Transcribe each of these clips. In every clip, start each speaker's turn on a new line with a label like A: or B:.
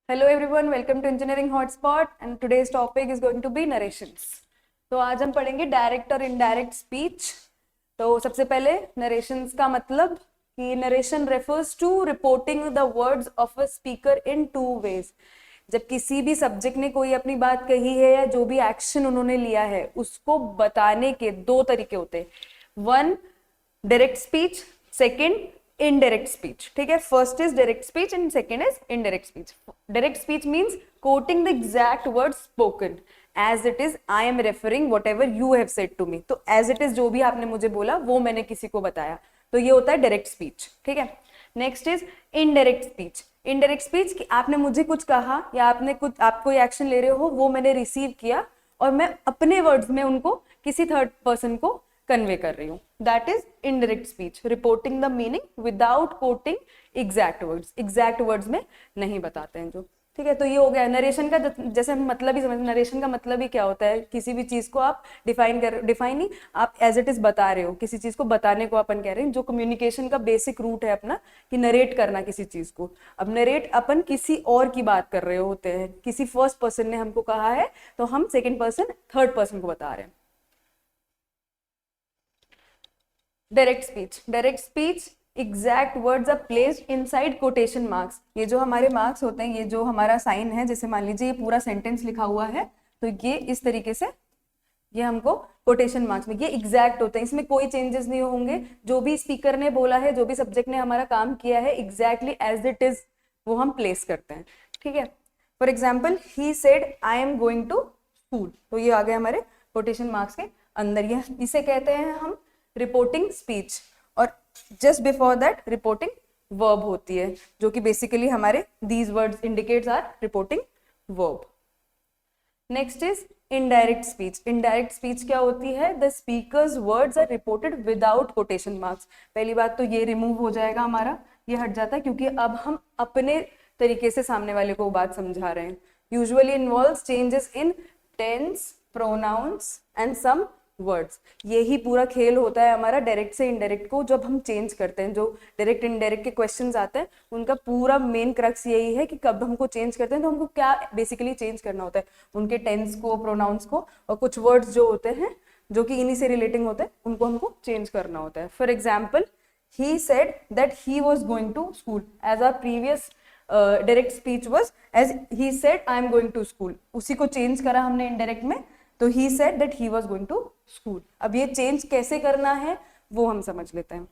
A: Hello everyone, welcome to Engineering Hotspot and today's topic is going to be narrations. तो आज हम पढ़ेंगे direct और इनडायरेक्ट स्पीच। तो सबसे पहले नरेशंस का मतलब कि narration refers to reporting the words of a speaker in two ways. जब किसी भी सब्जेक्ट ने कोई अपनी बात कही है या जो भी एक्शन उन्होंने लिया है उसको बताने के दो तरीके होते हैं, one direct speech, second indirect speech. ठीक है, first is direct speech and second is indirect speech. Direct speech means quoting the exact words spoken as it is I am referring whatever you have said to me. तो as it is जो भी आपने मुझे बोला वो मैंने किसी को बताया, तो ये होता है डायरेक्ट स्पीच। ठीक है, next is indirect speech. Indirect speech कि आपने मुझे कुछ कहा या आपने कुछ आप कोई एक्शन ले रहे हो, वो मैंने रिसीव किया और मैं अपने वर्ड्स में उनको किसी थर्ड पर्सन को कन्वे कर रही हूँ। That is indirect speech, reporting the meaning without coating exact words. Exact words में नहीं बताते हैं जो। ठीक है, तो ये हो गया नरेशन का। जैसे हम मतलब ही समझ, नरेशन का मतलब ही क्या होता है, किसी भी चीज को आप डिफाइन नहीं, आप एज इट इज बता रहे हो, किसी चीज को बताने को अपन कह रहे हैं। जो कम्युनिकेशन का बेसिक रूट है अपना कि नरेट करना किसी चीज को। अब नरेट अपन किसी और की बात कर रहे होते हैं, किसी फर्स्ट पर्सन ने हमको कहा है तो हम सेकेंड पर्सन थर्ड पर्सन को बता रहे हैं। Direct speech, direct speech exact words are placed inside quotation marks. ये जो हमारे मार्क्स होते हैं, ये जो हमारा साइन है, जैसे मान लीजिए ये पूरा सेंटेंस लिखा हुआ है तो ये इस तरीके से ये हमको कोटेशन मार्क्स में ये एग्जैक्ट होते हैं, इसमें कोई चेंजेस नहीं होंगे। जो भी स्पीकर ने बोला है, जो भी सब्जेक्ट ने हमारा काम किया है, एग्जैक्टली एज इट इज वो हम प्लेस करते हैं। ठीक है, for example he said I am going to school, तो ये आ गया हमारे कोटेशन मार्क्स के अंदर। ये इसे कहते हैं हम रिपोर्टिंग स्पीच। और just before that reporting verb होती है, जो कि बेसिकली हमारे these words indicates are reporting verb. Next is indirect speech. Indirect speech क्या होती है? The speaker's words are reported without quotation marks. पहली बात तो ये रिमूव हो जाएगा, हमारा ये हट जाता है, क्योंकि अब हम अपने तरीके से सामने वाले को बात समझा रहे हैं। Usually involves changes in tense, pronouns and some words. यही पूरा खेल होता है हमारा डायरेक्ट से इनडायरेक्ट को जब हम चेंज करते हैं। जो डायरेक्ट इनडायरेक्ट के क्वेश्चंस आते हैं उनका पूरा मेन क्रक्स यही है कि कब हमको चेंज करते हैं तो हमको क्या बेसिकली चेंज करना होता है, उनके टेंस को, प्रोनाउंस को, और कुछ वर्ड्स जो होते हैं जो कि इन्हीं से रिलेटिंग होते हैं उनको हमको चेंज करना होता है। For example he said that he was going to school, as our previous direct speech was as he said I am going to school, उसी को चेंज करा हमने इनडायरेक्ट में, तो he said that he was going to school। अब ये change कैसे करना है वो हम समझ लेते हैं।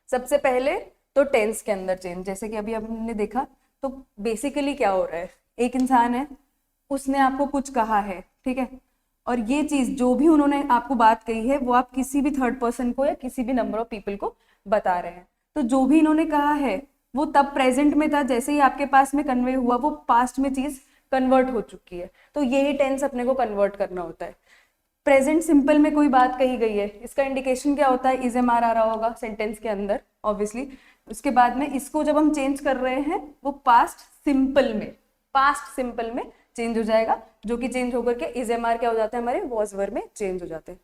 A: सबसे पहले तो टेंस के अंदर चेंज, जैसे कि अभी हमने देखा, तो बेसिकली क्या हो रहा है, एक इंसान है, उसने आपको कुछ कहा है, ठीक है, और ये चीज जो भी उन्होंने आपको बात कही है वो आप किसी भी थर्ड पर्सन को या किसी भी नंबर ऑफ पीपल को बता रहे हैं। तो जो भी इन्होंने कहा है वो तब प्रेजेंट में था, जैसे ही आपके पास में कन्वे हुआ वो पास्ट में चीज कन्वर्ट हो चुकी है। तो यही टेंस अपने को कन्वर्ट करना होता है। प्रेजेंट सिंपल में कोई बात कही गई है, इसका इंडिकेशन क्या होता है, इज एम आर आ रहा होगा सेंटेंस के अंदर ऑब्वियसली। उसके बाद में इसको जब हम चेंज कर रहे हैं वो पास्ट सिंपल में चेंज हो जाएगा, जो कि चेंज होकर के इज एम आर क्या हो जाता है, हमारे वॉज वर में चेंज हो जाते हैं।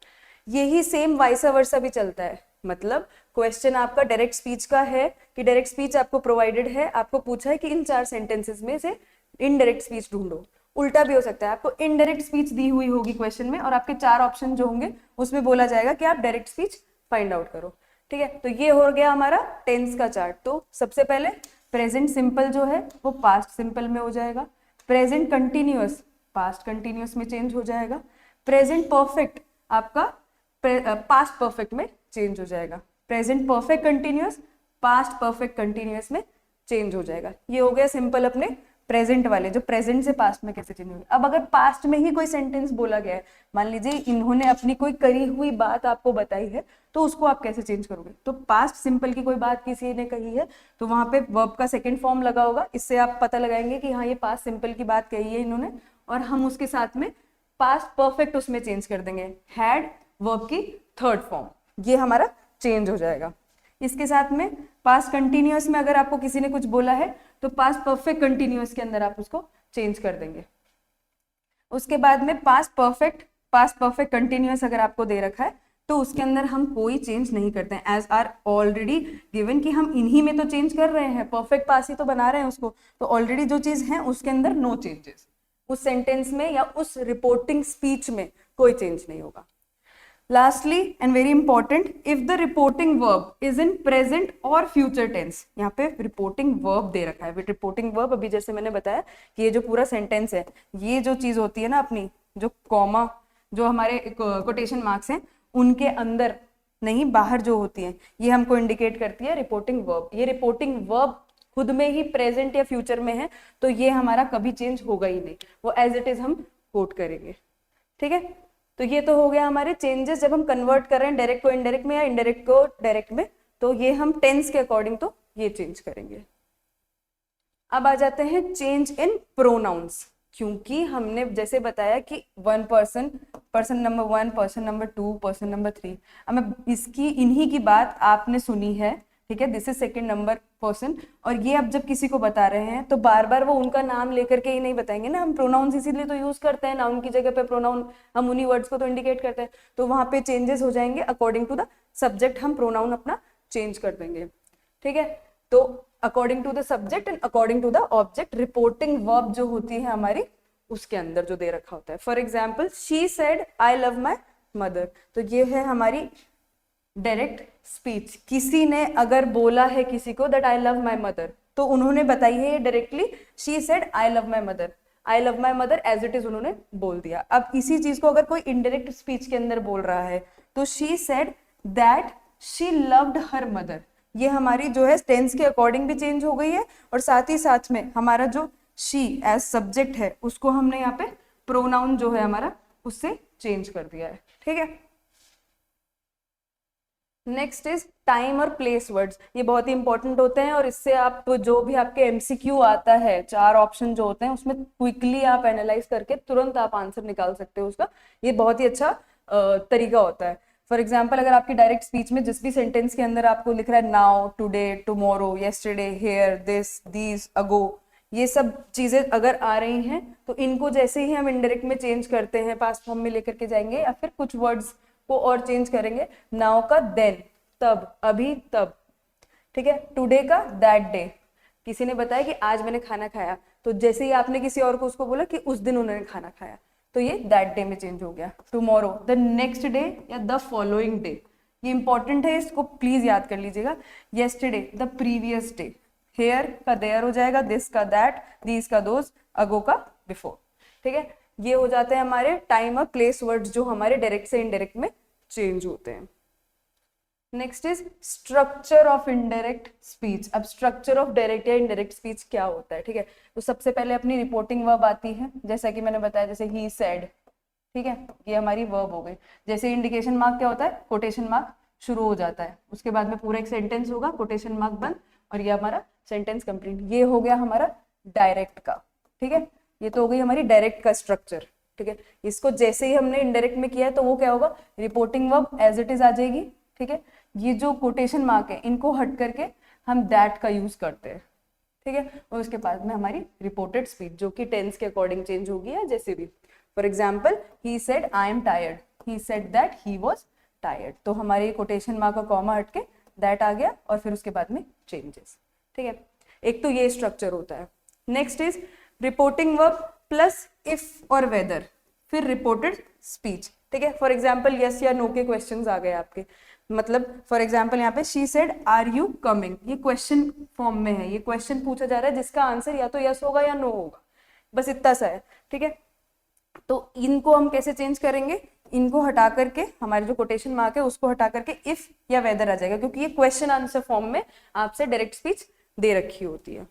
A: यही सेम वाइस वर्सा भी चलता है। मतलब क्वेश्चन आपका डायरेक्ट स्पीच का है कि डायरेक्ट स्पीच आपको प्रोवाइडेड है, आपको पूछा है कि इन 4 सेंटेंसेस में से इनडायरेक्ट स्पीच ढूंढो। उल्टा भी हो सकता है, आपको इनडायरेक्ट स्पीच दी हुई होगी क्वेश्चन में और आपके 4 ऑप्शन जो होंगे उसमें बोला जाएगा कि आप डायरेक्ट स्पीच फाइंड आउट करो। ठीक है, तो ये हो गया हमारा टेंस का चार्ट। तो सबसे पहले प्रेजेंट सिंपल जो है वो पास्ट सिंपल में हो जाएगा, प्रेजेंट कंटिन्यूअस पास्ट कंटिन्यूअस में चेंज हो जाएगा, प्रेजेंट परफेक्ट आपका पास्ट परफेक्ट में चेंज हो जाएगा, present perfect continuous past perfect continuous में चेंज हो जाएगा। ये हो गया सिंपल अपने प्रेजेंट वाले, जो प्रेजेंट से पास्ट में कैसे चेंज होगी। अब अगर पास्ट में ही कोई सेंटेंस बोला गया है, मान लीजिए इन्होंने अपनी कोई करी हुई बात आपको बताई है, तो उसको आप कैसे चेंज करोगे। तो पास्ट सिंपल की कोई बात किसी ने कही है तो वहां पे वर्ब का सेकंड फॉर्म लगा होगा, इससे आप पता लगाएंगे कि हाँ ये पास्ट सिंपल की बात कही है इन्होंने, और हम उसके साथ में पास्ट परफेक्ट उसमें चेंज कर देंगे, हैड वर्ब की थर्ड फॉर्म, ये हमारा चेंज हो जाएगा। इसके साथ में पास्ट कंटिन्यूअस में अगर आपको किसी ने कुछ बोला है तो पास्ट परफेक्ट कंटिन्यूअस के अंदर आप उसको चेंज कर देंगे। उसके बाद में पास्ट परफेक्ट कंटिन्यूअस अगर आपको दे रखा है तो उसके अंदर हम कोई चेंज नहीं करते हैं, एज आर ऑलरेडी गिवन कि हम इन्हीं में तो चेंज कर रहे हैं, परफेक्ट पास ही तो बना रहे हैं उसको, तो ऑलरेडी जो चीज है उसके अंदर नो चेंजेस, उस सेंटेंस में या उस रिपोर्टिंग स्पीच में कोई चेंज नहीं होगा। Lastly and very important, if the reporting verb is in present और फ्यूचर टेंस, यहाँ पे रिपोर्टिंग वर्ब दे रखा है। रिपोर्टिंग वर्ब अभी जैसे मैंने बताया कि ये जो पूरा सेंटेंस है, ये जो चीज होती है ना अपनी, जो कॉमा, जो हमारे कोटेशन मार्क्स हैं उनके अंदर नहीं, बाहर जो होती है, ये हमको इंडिकेट करती है रिपोर्टिंग वर्ब। ये रिपोर्टिंग वर्ब खुद में ही प्रेजेंट या फ्यूचर में है, तो ये हमारा कभी चेंज होगा ही नहीं, वो एज इट इज हम कोट करेंगे। ठीक है, तो ये तो हो गया हमारे चेंजेस जब हम कन्वर्ट कर रहे हैं डायरेक्ट को इनडायरेक्ट में या इनडायरेक्ट को डायरेक्ट में, तो ये हम टेंस के अकॉर्डिंग तो ये चेंज करेंगे। अब आ जाते हैं चेंज इन प्रोनाउंस, क्योंकि हमने जैसे बताया कि one person, person number 1, person number 2, person number 3, अब मैं इसकी इन्हीं की बात आपने सुनी है, ठीक है, this is second number person, और ये अब जब किसी को बता रहे हैं तो बार बार वो उनका नाम लेकर के ही नहीं बताएंगे ना, हम प्रोनाउंस इसीलिए तो यूज करते हैं, नाउन की जगह पे प्रोनाउन हम उन्हीं वर्ड्स को तो इंडिकेट करते हैं, तो वहां पे चेंजेस हो जाएंगे अकॉर्डिंग टू द सब्जेक्ट, हम प्रोनाउन अपना चेंज कर देंगे। ठीक है, तो according to the subject and according to the object, reporting verb जो होती है हमारी उसके अंदर जो दे रखा होता है। For example, she said I love my mother, तो ये है हमारी डायरेक्ट स्पीच। किसी ने अगर बोला है किसी को that I love my mother, तो उन्होंने बताई है ये directly, she said I love my mother, I love my mother as it is उन्होंने बोल दिया। अब इसी चीज को अगर कोई इनडायरेक्ट स्पीच के अंदर बोल रहा है, तो she said that she loved her mother, ये हमारी जो है टेंस के अकॉर्डिंग भी चेंज हो गई है, और साथ ही साथ में हमारा जो शी एज सब्जेक्ट है उसको हमने यहाँ पे प्रोनाउन जो है हमारा उससे चेंज कर दिया है। ठीक है, नेक्स्ट इज टाइम और प्लेस वर्ड्स, ये बहुत ही इंपॉर्टेंट होते हैं, और इससे आप जो भी आपके एमसीक्यू आता है, 4 ऑप्शन जो होते हैं उसमें क्विकली आप एनालाइज करके तुरंत आप आंसर निकाल सकते हो उसका, ये बहुत ही अच्छा तरीका होता है। फॉर एग्जाम्पल, अगर आपकी डायरेक्ट स्पीच में जिस भी सेंटेंस के अंदर आपको लिख रहा है now, today, tomorrow, yesterday, here, this, these, ago, ये सब चीजें अगर आ रही हैं, तो इनको जैसे ही हम इनडायरेक्ट में चेंज करते हैं, पास्ट फॉर्म में लेकर के जाएंगे, या फिर कुछ वर्ड्स को और चेंज करेंगे, नाउ का देन, तब, अभी, तब, ठीक है, टुडे का दैट डे, किसी ने बताया कि आज मैंने खाना खाया, तो जैसे ही आपने किसी और को उसको बोला कि उस दिन उन्होंने खाना खाया, तो ये दैट डे में चेंज हो गया। टुमारो, द नेक्स्ट डे या द फॉलोइंग डे, ये इंपॉर्टेंट है, इसको प्लीज याद कर लीजिएगा। Yesterday, the previous day, here का देयर हो जाएगा, दिस का दैट, दीज का दोज, अगो का बिफोर। ठीक है, ये हो जाते हैं हमारे टाइम और प्लेस वर्ड्स जो हमारे डायरेक्ट से इनडायरेक्ट में चेंज होते हैं। Next is structure of indirect speech. अब स्ट्रक्चर ऑफ डायरेक्ट या इनडायरेक्ट स्पीच क्या होता है? ठीक है, तो सबसे पहले अपनी रिपोर्टिंग वर्ब आती है, जैसा कि मैंने बताया, जैसे ही सेड, ठीक है, ये हमारी वर्ब हो गई। जैसे इंडिकेशन मार्क क्या होता है, कोटेशन मार्क शुरू हो जाता है, उसके बाद में पूरा एक सेंटेंस होगा, कोटेशन मार्क बंद, और ये हमारा सेंटेंस कंप्लीट। ये हो गया हमारा डायरेक्ट का। ठीक है, ये तो हो गई हमारी डायरेक्ट का स्ट्रक्चर। ठीक है, इसको जैसे ही हमने इनडायरेक्ट में किया है, तो वो क्या होगा, reporting verb as it is आ जाएगी। ठीक है, ये जो कोटेशन मार्क है इनको हट करके हम दैट का यूज करते हैं। ठीक है, और उसके बाद में हमारी रिपोर्टेड स्पीच जो कि टेंस के अकॉर्डिंग चेंज होगी या जैसे भी। For example, he said I am tired, he said that he was tired, तो हमारे कोटेशन मार्क का कॉमा हट के दैट आ गया, और फिर उसके बाद में चेंजेस। ठीक है, एक तो ये स्ट्रक्चर होता है। Next is reporting verb plus if और वेदर, फिर रिपोर्टेड स्पीच। ठीक है, फॉर एग्जाम्पल यस या नो के क्वेश्चंस आ गए आपके, मतलब फॉर एग्जाम्पल यहाँ पे she said are you coming, ये क्वेश्चन फॉर्म में है, ये क्वेश्चन पूछा जा रहा है जिसका आंसर या तो यस होगा या नो होगा, बस इतना सा है। ठीक है, तो इनको हम कैसे चेंज करेंगे, इनको हटा करके हमारे जो कोटेशन मार्क है उसको हटा करके इफ या वेदर आ जाएगा, क्योंकि ये क्वेश्चन आंसर फॉर्म में आपसे डायरेक्ट स्पीच दे रखी होती है।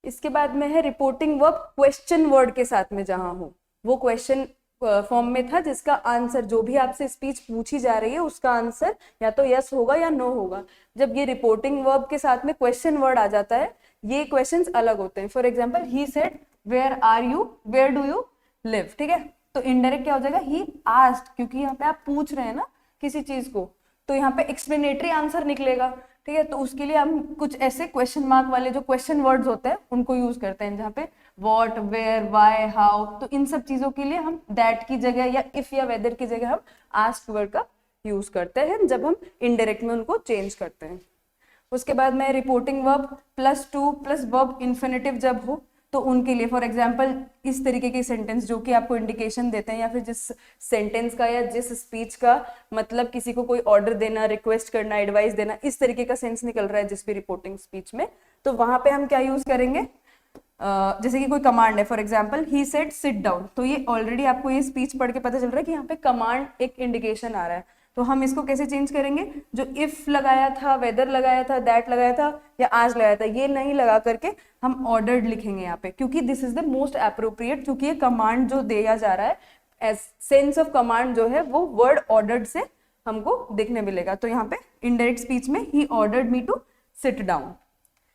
A: इसके बाद में है रिपोर्टिंग वर्ब क्वेश्चन वर्ड के साथ में, जहां हो वो क्वेश्चन फॉर्म में था, जिसका आंसर जो भी आपसे स्पीच पूछी जा रही है उसका आंसर या तो यस होगा या नो होगा। जब ये रिपोर्टिंग वर्ब के साथ में क्वेश्चन वर्ड आ जाता है, ये क्वेश्चंस अलग होते हैं। For example, he said where are you, where do you live. ठीक है, तो इनडायरेक्ट क्या हो जाएगा, ही आस्क्ड, क्योंकि यहाँ पे आप पूछ रहे हैं ना किसी चीज को, तो यहाँ पे एक्सप्लेनेटरी आंसर निकलेगा। ठीक है, तो उसके लिए हम कुछ ऐसे क्वेश्चन मार्क वाले जो क्वेश्चन वर्ड्स होते हैं उनको यूज करते हैं, जहाँ पे व्हाट, वेयर, व्हाई, हाउ, तो इन सब चीजों के लिए हम दैट की जगह या इफ या वेदर की जगह हम आस्क वर्ड का यूज करते हैं जब हम इनडायरेक्ट में उनको चेंज करते हैं। उसके बाद में reporting verb plus two plus verb infinitive जब हो तो उनके लिए फॉर एग्जाम्पल इस तरीके के सेंटेंस जो कि आपको इंडिकेशन देते हैं या फिर जिस सेंटेंस का या जिस स्पीच का मतलब किसी को कोई ऑर्डर देना, रिक्वेस्ट करना, एडवाइस देना, इस तरीके का सेंस निकल रहा है जिस भी रिपोर्टिंग स्पीच में, तो वहां पे हम क्या यूज करेंगे, जैसे कि कोई कमांड है, for example he said sit down, तो ये ऑलरेडी आपको ये स्पीच पढ़ के पता चल रहा है कि यहाँ पे कमांड एक इंडिकेशन आ रहा है, तो हम इसको कैसे चेंज करेंगे, जो इफ लगाया था, वेदर लगाया था, दैट लगाया था या आज लगाया था, ये नहीं लगा करके हम ऑर्डर्ड लिखेंगे यहाँ पे, क्योंकि this is the most appropriate, क्योंकि ये कमांड जो दिया जा रहा है एज सेंस ऑफ कमांड जो है वो वर्ड ऑर्डर्ड से हमको देखने मिलेगा, तो यहाँ पे इनडायरेक्ट स्पीच में he ordered me to sit down.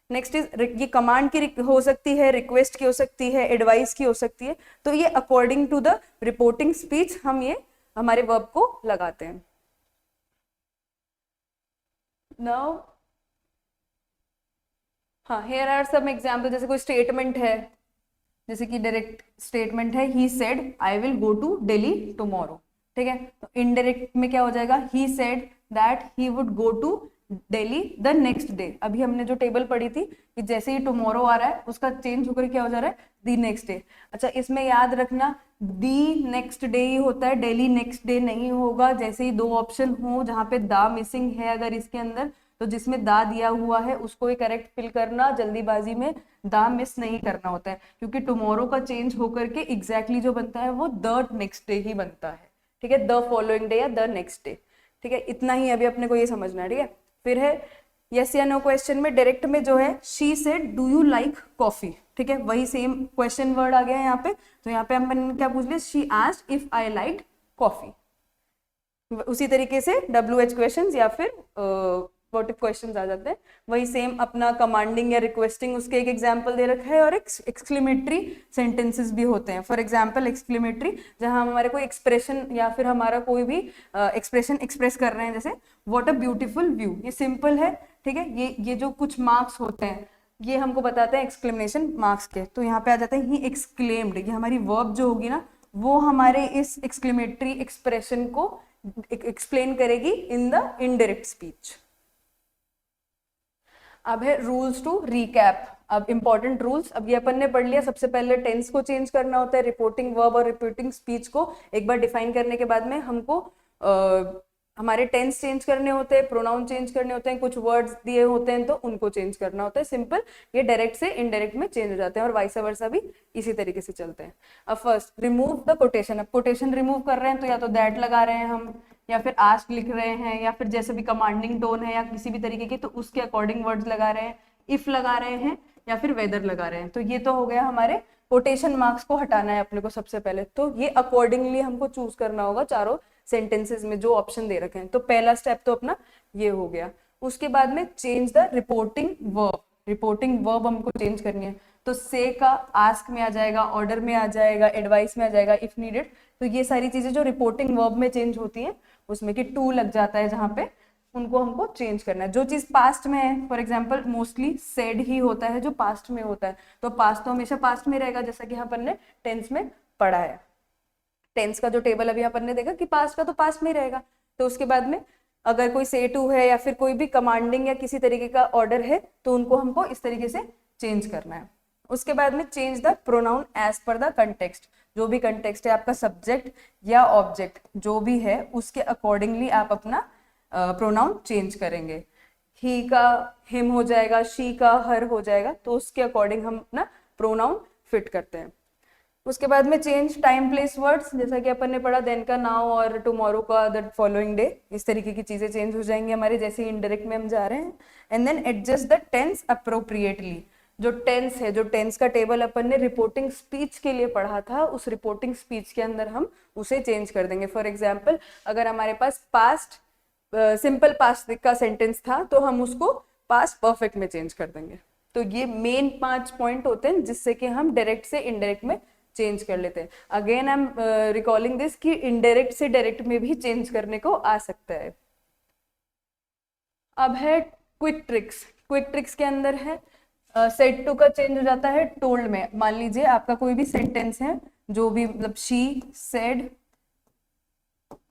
A: Next is ये कमांड की हो सकती है, रिक्वेस्ट की हो सकती है, एडवाइस की हो सकती है, तो ये according to the reporting speech हम ये हमारे वर्ब को लगाते हैं। नाउ हाँ, हेयर आर सम एग्जाम्पल, जैसे कोई स्टेटमेंट है, जैसे कि डायरेक्ट स्टेटमेंट है he said I will go to Delhi tomorrow, ठीक है, तो इनडायरेक्ट में क्या हो जाएगा, he said that he would go to Delhi the next day. अभी हमने जो टेबल पढ़ी थी कि जैसे ही टुमारो आ रहा है उसका चेंज होकर क्या हो जा रहा है, दी नेक्स्ट डे। अच्छा, इसमें याद रखना दी नेक्स्ट डे ही होता है, डेली नेक्स्ट डे नहीं होगा। जैसे ही दो ऑप्शन हो जहाँ पे दा मिसिंग है अगर इसके अंदर, तो जिसमें दा दिया हुआ है उसको ही करेक्ट फिल करना, जल्दीबाजी में दा मिस नहीं करना होता है, क्योंकि टुमारो का चेंज होकर के एग्जैक्टली जो बनता है वो द नेक्स्ट डे ही बनता है, ठीक है, द फॉलोइंग डे या द नेक्स्ट डे, ठीक है, इतना ही अभी अपने को ये समझना है, ठीक है। फिर है यस या नो क्वेश्चन में, डायरेक्ट में जो है she said do you like coffee, ठीक है, वही सेम क्वेश्चन वर्ड आ गया है यहाँ पे, तो यहाँ पे हम क्या पूछ लिया, she asked if I like coffee. उसी तरीके से WH क्वेश्चन या फिर व्हाट इफ क्वेश्चंस आ जाते हैं, वही सेम अपना कमांडिंग या रिक्वेस्टिंग उसके एक एग्जांपल दे रखा है, और एक्सक्लेमेटरी सेंटेंसेस भी होते हैं। फॉर एग्जांपल एक्सक्लेमेटरी, जहां हमारे कोई एक्सप्रेशन या फिर हमारा कोई भी एक्सप्रेशन एक्सप्रेस कर रहे हैं, जैसे व्हाट अ ब्यूटीफुल व्यू, ये सिंपल है, ठीक है, ये जो कुछ मार्क्स होते हैं ये हमको बताते हैं एक्सक्लेमेशन मार्क्स के, तो यहाँ पे आ जाते हैं ही एक्सक्लेम्ड, ये हमारी वर्ब जो होगी ना वो हमारे इस एक्सक्लेमेटरी एक्सप्रेशन को एक्सप्लेन करेगी इन द इनडायरेक्ट स्पीच। अब है रूल्स टू रीकैप, अब इंपॉर्टेंट रूल्स, अब ये अपन ने पढ़ लिया। सबसे पहले टेंस को चेंज करना होता है, रिपोर्टिंग वर्ब और रिपोर्टिंग स्पीच को एक बार डिफाइन करने के बाद में हमको हमारे टेंस चेंज करने होते हैं, प्रोनाउन चेंज करने होते हैं, कुछ वर्ड्स दिए होते हैं तो उनको चेंज करना होता है। सिंपल, ये डायरेक्ट से इनडायरेक्ट में चेंज हो जाते हैं और वाइस वर्सा भी इसी तरीके से चलते हैं। अब फर्स्ट रिमूव द कोटेशन, अब कोटेशन रिमूव कर रहे हैं तो या तो दैट लगा रहे हैं हम, या फिर आस्क लिख रहे हैं, या फिर जैसे भी कमांडिंग टोन है या किसी भी तरीके की तो उसके अकॉर्डिंग वर्ड्स लगा रहे हैं, इफ लगा रहे हैं या फिर वेदर लगा रहे हैं, तो ये तो हो गया हमारे कोटेशन मार्क्स को हटाना है अपने को सबसे पहले, तो ये अकॉर्डिंगली हमको चूज करना होगा चारों सेंटेंसेस में जो ऑप्शन दे रखे हैं। तो पहला स्टेप तो अपना ये हो गया। उसके बाद में change the reporting verb, reporting verb हमको चेंज करनी है, तो से का आस्क में आ जाएगा, ऑर्डर में आ जाएगा, एडवाइस में आ जाएगा, इफ नीडेड, तो ये सारी चीजें जो रिपोर्टिंग वर्ब में चेंज होती है उसमें कि टू लग जाता है जहां पे, उनको हमको चेंज करना है। जो चीज पास्ट में है, for example mostly said he होता है जो पास्ट में होता है, तो पास्ट तो हमेशा पास्ट में रहेगा, जैसा कि अपन ने टेंस में पढ़ा है। टेंस का जो टेबल अभी अपन ने देखा कि पास्ट का तो पास्ट में ही रहेगा, तो उसके बाद में अगर कोई से टू है या फिर कोई भी कमांडिंग या किसी तरीके का ऑर्डर है तो उनको हमको इस तरीके से चेंज करना है। उसके बाद में change the pronoun as per the context, जो भी कंटेक्स्ट है आपका सब्जेक्ट या ऑब्जेक्ट जो भी है उसके अकॉर्डिंगली आप अपना प्रोनाउन चेंज करेंगे। ही का हिम हो जाएगा, शी का हर हो जाएगा, तो उसके अकॉर्डिंग हम अपना प्रोनाउन फिट करते हैं। उसके बाद में चेंज टाइम प्लेस वर्ड्स, जैसा कि अपन ने पढ़ा देन का नाउ और टुमारो का द फॉलोइंग डे, इस तरीके की चीजें चेंज हो जाएंगी हमारे जैसे इनडायरेक्ट में हम जा रहे हैं। And then adjust the tense appropriately, जो टेंस है, जो टेंस का टेबल अपन ने रिपोर्टिंग स्पीच के लिए पढ़ा था उस रिपोर्टिंग स्पीच के अंदर हम उसे चेंज कर देंगे। फॉर एग्जाम्पल अगर हमारे पास पास्ट सिंपल पास्ट का सेंटेंस था तो हम उसको पास्ट परफेक्ट में चेंज कर देंगे। तो ये मेन 5 पॉइंट होते हैं जिससे कि हम डायरेक्ट से इनडायरेक्ट में चेंज कर लेते हैं। Again I am recalling this कि इनडायरेक्ट से डायरेक्ट में भी चेंज करने को आ सकता है। अब है क्विक ट्रिक्स। क्विक ट्रिक्स के अंदर है सेड टू का चेंज हो जाता है टोल्ड में। मान लीजिए आपका कोई भी सेंटेंस है, जो भी मतलब शी सेड,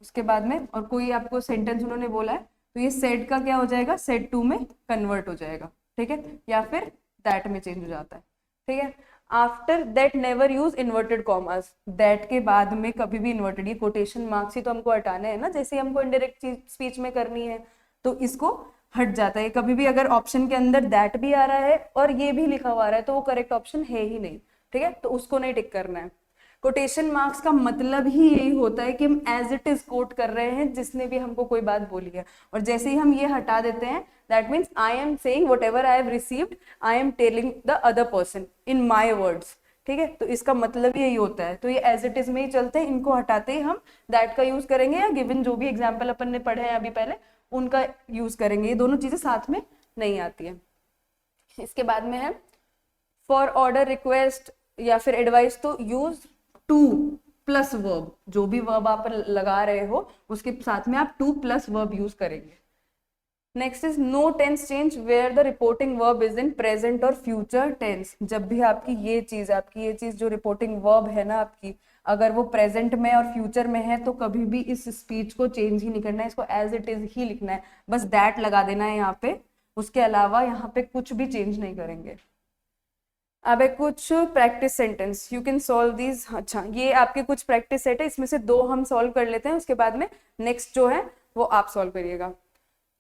A: उसके बाद में और कोई आपको सेंटेंस उन्होंने बोला है, तो ये सेड का क्या हो जाएगा, सेड टू में कन्वर्ट हो जाएगा, ठीक है, या फिर दैट में चेंज हो जाता है, ठीक है। After that never use inverted commas, that के बाद में कभी भी इन्वर्टेड, ये कोटेशन मार्क्स ही तो हमको हटाने हैं ना, जैसे हमको इनडायरेक्ट स्पीच में करनी है, तो इसको हट जाता है। कभी भी अगर ऑप्शन के अंदर दैट भी आ रहा है और ये भी लिखा हुआ आ रहा है, तो वो करेक्ट ऑप्शन है ही नहीं, ठीक है, तो उसको नहीं टिक करना है। कोटेशन मार्क्स का मतलब ही यही होता है कि हम एज इट इज कोट कर रहे हैं जिसने भी हमको कोई बात बोली है, और जैसे ही हम ये हटा देते हैं, that means I am saying what ever I have received, I am telling the other person in my words, ठीक है, तो इसका मतलब यही होता है। तो ये एज इट इज में ही चलते हैं, इनको हटाते ही हम दैट का यूज करेंगे, या गिवन जो भी एग्जाम्पल अपन ने पढ़े हैं अभी पहले उनका यूज करेंगे, ये दोनों चीजें साथ में नहीं आती है। इसके बाद में है फॉर ऑर्डर रिक्वेस्ट या फिर एडवाइस, तो यूज टू प्लस वर्ब, जो भी वर्ब आप लगा रहे हो उसके साथ में आप टू प्लस वर्ब यूज करेंगे। Next is no tense change where the reporting verb is in present और फ्यूचर टेंस। जब भी आपकी ये चीज जो रिपोर्टिंग वर्ब है ना आपकी, अगर वो प्रेजेंट में और फ्यूचर में है, तो कभी भी इस स्पीच को चेंज ही नहीं करना है, इसको एज इट इज ही लिखना है, बस दैट लगा देना है यहाँ पे, उसके अलावा यहाँ पे कुछ भी चेंज नहीं करेंगे। अब एक कुछ practice sentence, you can solve these. अच्छा, ये आपके कुछ प्रैक्टिस सेट है, इसमें से 2 हम सॉल्व कर लेते हैं, उसके बाद में नेक्स्ट जो है वो आप सॉल्व करिएगा।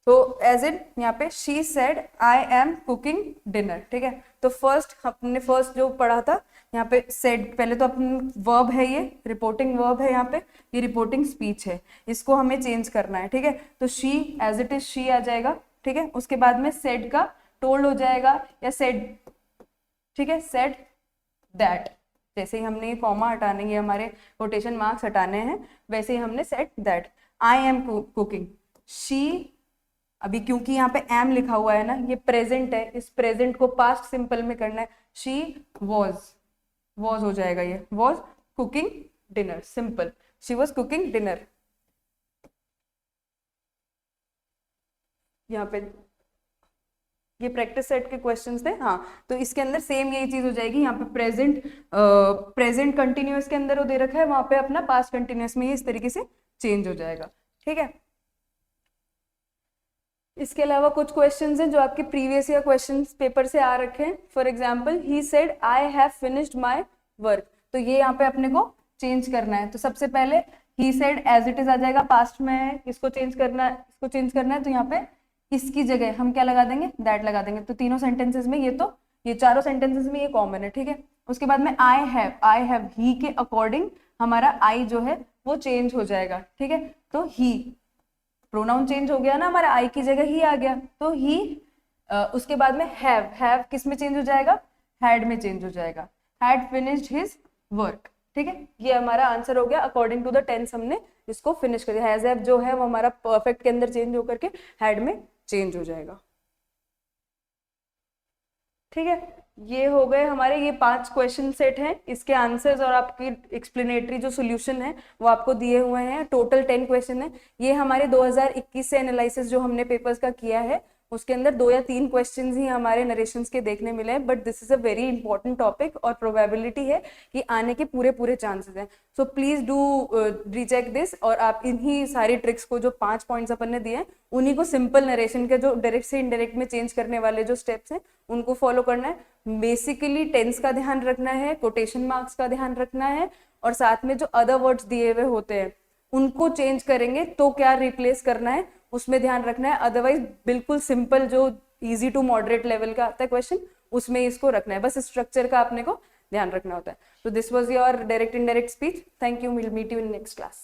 A: तो एज इन यहाँ पे she said I am cooking dinner, ठीक है, तो फर्स्ट जो पढ़ा था यहाँ पे सेड, पहले तो अपन वर्ब है, ये रिपोर्टिंग वर्ब है, यहाँ पे ये रिपोर्टिंग स्पीच है, इसको हमें चेंज करना है, ठीक है, तो she as it is she आ जाएगा, ठीक है, उसके बाद में सेड का टोल्ड हो जाएगा या सेड, ठीक है, सेड दैट, जैसे ही हमने कॉमा हटाने, ये हमारे कोटेशन मार्क्स हटाने हैं, वैसे ही हमने said that. I am cooking, she, अभी क्योंकि यहाँ पे एम लिखा हुआ है ना, ये प्रेजेंट है, इस प्रेजेंट को पास्ट सिंपल में करना है, शी वॉज हो जाएगा, ये was cooking dinner, simple, she was cooking dinner. यहाँ पे ये प्रैक्टिस सेट के क्वेश्चंस थे, हाँ, तो इसके अंदर सेम यही चीज हो जाएगी, यहाँ पे प्रेजेंट कंटिन्यूअस के अंदर वो दे रखा है, वहां पे अपना पास्ट कंटिन्यूअस में ही इस तरीके से चेंज हो जाएगा, ठीक है। इसके अलावा कुछ क्वेश्चंस हैं जो आपके प्रीवियस ईयर क्वेश्चंस पेपर से आ रखे हैं। For example, he said I have finished my work, तो ये यहाँ पे अपने को चेंज करना है, तो सबसे पहले ही सेड एज इट इज आ जाएगा, पास्ट में है, इसको चेंज करना है, तो यहाँ पे इसकी जगह हम क्या लगा देंगे, दैट लगा देंगे, तो तीनों सेंटेंसेस में ये चारों सेंटेंसेस में ये कॉमन है, ठीक है। उसके बाद में आई हैव, ही के अकॉर्डिंग हमारा आई जो है वो चेंज हो जाएगा, ठीक है, तो ही प्रोनाउन चेंज हो गया ना, हमारा आई की जगह ही आ गया, तो ही। उसके बाद में हैव किस में चेंज हो जाएगा, हैड में चेंज हो जाएगा, हैड फिनिश्ड हिज वर्क, ठीक है, ये हमारा आंसर हो गया। अकॉर्डिंग टू द टेंस हमने इसको फिनिश कर दिया, हैज हैव जो है वो हमारा परफेक्ट के अंदर चेंज होकर के हैड में चेंज हो जाएगा, ठीक है। ये हो गए हमारे ये 5 क्वेश्चन सेट हैं, इसके आंसर्स और आपकी एक्सप्लेनेटरी जो सोल्यूशन है वो आपको दिए हुए हैं, टोटल 10 क्वेश्चन है। ये हमारे 2021 से एनालिसिस जो हमने पेपर्स का किया है उसके अंदर 2 या 3 क्वेश्चंस ही हमारे नरेशंस के देखने मिले हैं, but this is a very important topic और प्रोबेबिलिटी है कि आने के पूरे चांसेस हैं, so please do recheck this. और आप इन्हीं सारी ट्रिक्स को, जो 5 पॉइंट्स अपन ने दिए हैं, उन्हीं को सिंपल नरेशन के जो डायरेक्ट से इनडायरेक्ट में चेंज करने वाले जो स्टेप्स हैं उनको फॉलो करना है। बेसिकली टेंस का ध्यान रखना है, कोटेशन मार्क्स का ध्यान रखना है, और साथ में जो अदर वर्ड्स दिए हुए होते हैं उनको चेंज करेंगे तो क्या रिप्लेस करना है उसमें ध्यान रखना है। अदरवाइज बिल्कुल सिंपल जो इजी टू मॉडरेट लेवल का आता है क्वेश्चन, उसमें इसको रखना है, बस स्ट्रक्चर का अपने को ध्यान रखना होता है। तो this was your direct indirect speech. Thank you, will meet you in next class.